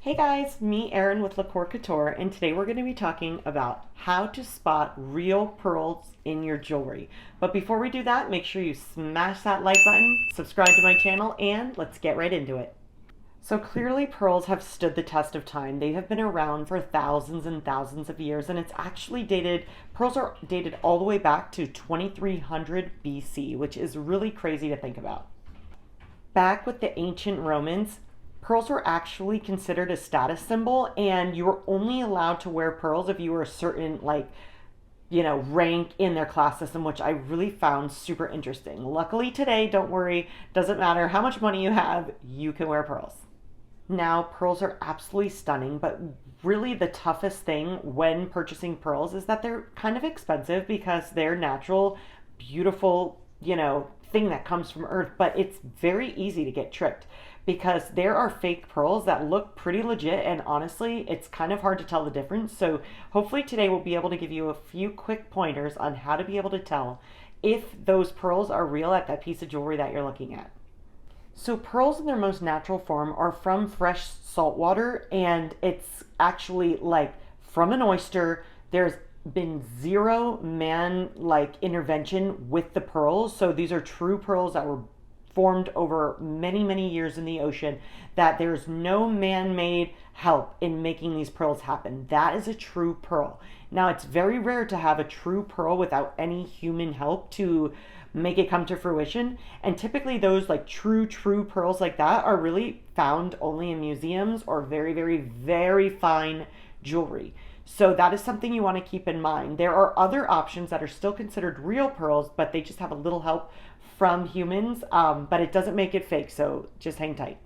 Hey guys, me Erin with LaCkore Couture, and today we're going to be talking about how to spot real pearls in your jewelry. But before we do that, make sure you smash that like button, subscribe to my channel, and let's get right into it. So clearly pearls have stood the test of time. They have been around for thousands and thousands of years, and it's actually pearls are dated all the way back to 2300 BC, which is really crazy to think about. Back with the ancient Romans, pearls were actually considered a status symbol, and you were only allowed to wear pearls if you were a certain, rank in their class system, which I really found super interesting. Luckily today, don't worry, doesn't matter how much money you have, you can wear pearls. Now, pearls are absolutely stunning, but really the toughest thing when purchasing pearls is that they're kind of expensive because they're natural, beautiful, thing that comes from earth, but it's very easy to get tricked because there are fake pearls that look pretty legit, and honestly it's kind of hard to tell the difference. So hopefully today we'll be able to give you a few quick pointers on how to be able to tell if those pearls are real at that piece of jewelry that you're looking at. So pearls in their most natural form are from fresh salt water, and it's actually like from an oyster. There's been zero man intervention with the pearls. So these are true pearls that were formed over many, many years in the ocean, that there's no man-made help in making these pearls happen. That is a true pearl. Now, it's very rare to have a true pearl without any human help to make it come to fruition. And typically those true pearls like that are really found only in museums or very, very, very fine jewelry. So that is something you want to keep in mind. There are other options that are still considered real pearls, but they just have a little help from humans, but it doesn't make it fake, so just hang tight.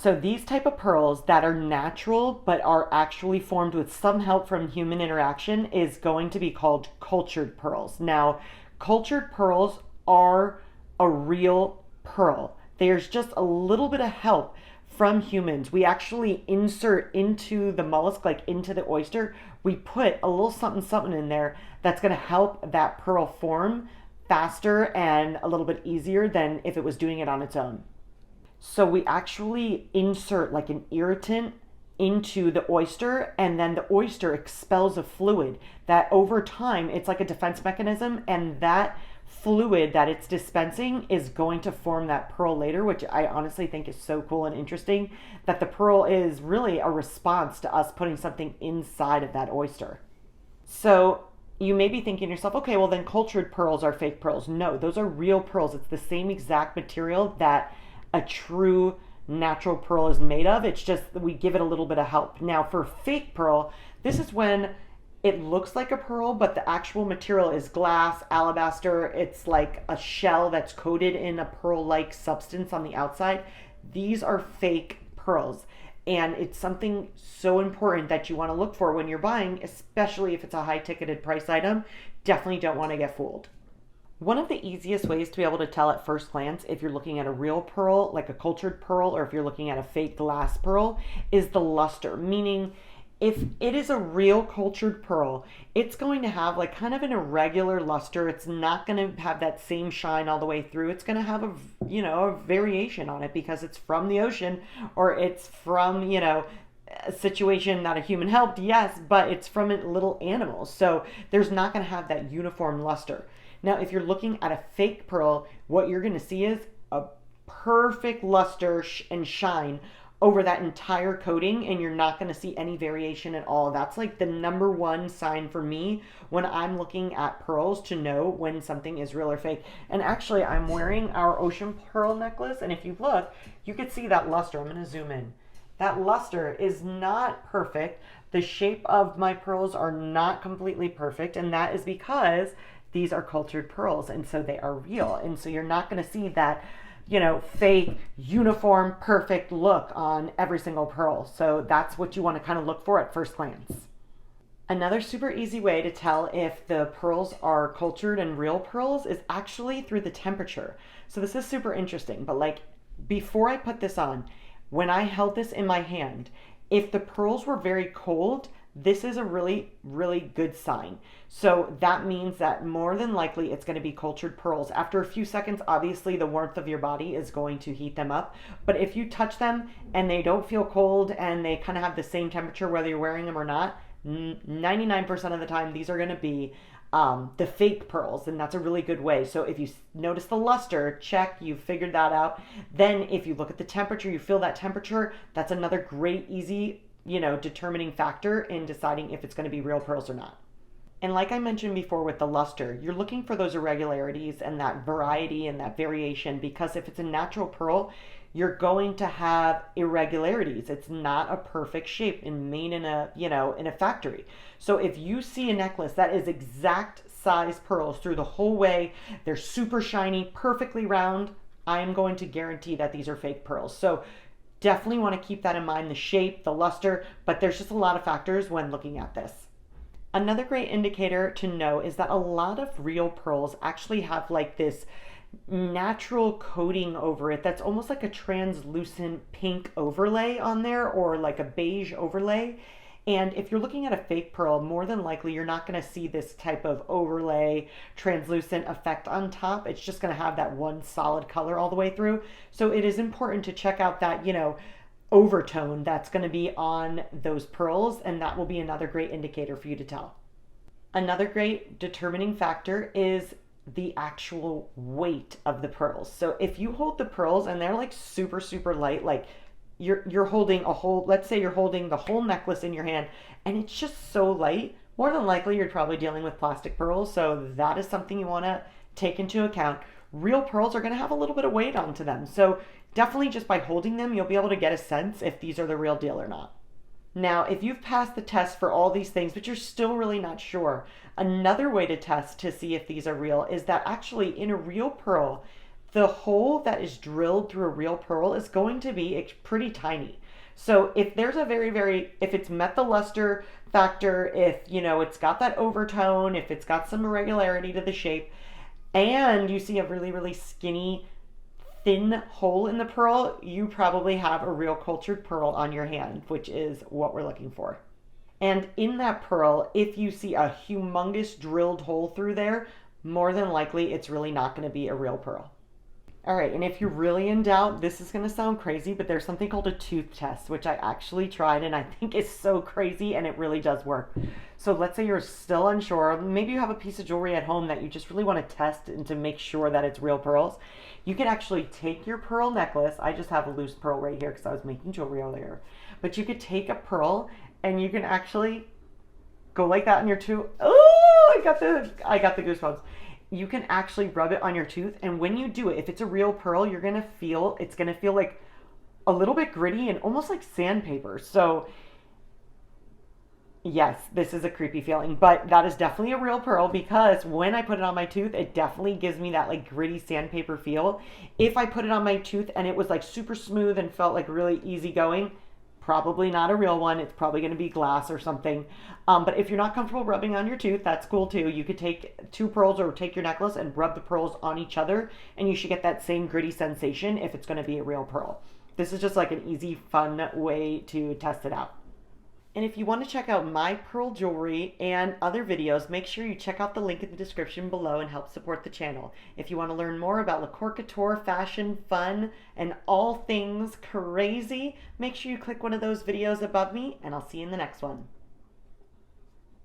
So these type of pearls that are natural but are actually formed with some help from human interaction is going to be called cultured pearls. Now, cultured pearls are a real pearl. There's just a little bit of help from humans. We actually insert into the mollusk, like into the oyster, we put a little something in there that's going to help that pearl form faster and a little bit easier than if it was doing it on its own. So we actually insert like an irritant into the oyster, and then the oyster expels a fluid that over time, it's like a defense mechanism, and that fluid that it's dispensing is going to form that pearl later, which I honestly think is so cool and interesting, that the pearl is really a response to us putting something inside of that oyster. So you may be thinking to yourself, okay, well then cultured pearls are fake pearls. No, those are real pearls. It's the same exact material that a true natural pearl is made of. It's just that we give it a little bit of help. Now for fake pearl, this is when it looks like a pearl, but the actual material is glass, alabaster. It's like a shell that's coated in a pearl-like substance on the outside. These are fake pearls. And it's something so important that you want to look for when you're buying, especially if it's a high-ticketed price item. Definitely don't want to get fooled. One of the easiest ways to be able to tell at first glance if you're looking at a real pearl, like a cultured pearl, or if you're looking at a fake glass pearl, is the luster. Meaning, if it is a real cultured pearl, it's going to have like kind of an irregular luster. It's not going to have that same shine all the way through. It's going to have a variation on it because it's from the ocean, or it's from, a situation that a human helped, yes, but it's from a little animal. So there's not going to have that uniform luster. Now, if you're looking at a fake pearl, what you're going to see is a perfect luster and shine over that entire coating, and you're not going to see any variation at all. That's like the number one sign for me when I'm looking at pearls to know when something is real or fake. And actually, I'm wearing our ocean pearl necklace, and if you look, you can see that luster. I'm going to zoom in. That luster is not perfect. The shape of my pearls are not completely perfect, and that is because these are cultured pearls, and so they are real. And so you're not going to see that fake, uniform, perfect look on every single pearl. So that's what you want to kind of look for at first glance. Another super easy way to tell if the pearls are cultured and real pearls is actually through the temperature. So this is super interesting, but before I put this on, when I held this in my hand, if the pearls were very cold, this is a really, really good sign. So that means that more than likely it's going to be cultured pearls. After a few seconds, obviously the warmth of your body is going to heat them up. But if you touch them and they don't feel cold and they kind of have the same temperature whether you're wearing them or not, 99% of the time these are going to be the fake pearls, and that's a really good way. So if you notice the luster, check, you've figured that out. Then if you look at the temperature, you feel that temperature, that's another great, easy, determining factor in deciding if it's going to be real pearls or not. And like I mentioned before with the luster, you're looking for those irregularities and that variety and that variation, because if it's a natural pearl, you're going to have irregularities. It's not a perfect shape and made in a factory. So if you see a necklace that is exact size pearls through the whole way, they're super shiny, perfectly round, I am going to guarantee that these are fake pearls. So definitely want to keep that in mind, the shape, the luster, but there's just a lot of factors when looking at this. Another great indicator to know is that a lot of real pearls actually have like this natural coating over it that's almost like a translucent pink overlay on there, or like a beige overlay. And if you're looking at a fake pearl, more than likely you're not going to see this type of overlay translucent effect on top. It's just going to have that one solid color all the way through. So it is important to check out that overtone that's going to be on those pearls, and that will be another great indicator for you to tell. Another great determining factor is the actual weight of the pearls. So if you hold the pearls and they're like super, super light, like you're holding let's say you're holding the whole necklace in your hand and it's just so light, more than likely you're probably dealing with plastic pearls. So that is something you want to take into account. Real pearls are going to have a little bit of weight onto them. So definitely just by holding them, you'll be able to get a sense if these are the real deal or not. Now, if you've passed the test for all these things, but you're still really not sure, another way to test to see if these are real is that actually in a real pearl, the hole that is drilled through a real pearl is going to be pretty tiny. So if there's if it's met the luster factor, if, it's got that overtone, if it's got some irregularity to the shape, and you see a really, really skinny, thin hole in the pearl, you probably have a real cultured pearl on your hand, which is what we're looking for. And in that pearl, if you see a humongous drilled hole through there, more than likely it's really not going to be a real pearl. All right, and if you're really in doubt, this is going to sound crazy, but there's something called a tooth test, which I actually tried and I think is so crazy, and it really does work. So let's say you're still unsure, maybe you have a piece of jewelry at home that you just really want to test and to make sure that it's real pearls. You can actually take your pearl necklace. I just have a loose pearl right here because I was making jewelry earlier. But you could take a pearl and you can actually go like that on your tooth. Oh, I got the goosebumps. You can actually rub it on your tooth, and when you do it, if it's a real pearl, it's gonna feel like a little bit gritty and almost like sandpaper. So yes, this is a creepy feeling, but that is definitely a real pearl, because when I put it on my tooth, it definitely gives me that like gritty sandpaper feel. If I put it on my tooth and it was like super smooth and felt like really easygoing, probably not a real one. It's probably going to be glass or something. But if you're not comfortable rubbing on your tooth, that's cool too. You could take two pearls or take your necklace and rub the pearls on each other, and you should get that same gritty sensation if it's going to be a real pearl. This is just like an easy, fun way to test it out. And if you want to check out my pearl jewelry and other videos, make sure you check out the link in the description below and help support the channel. If you want to learn more about LaCkore Couture, fashion, fun, and all things crazy, make sure you click one of those videos above me, and I'll see you in the next one.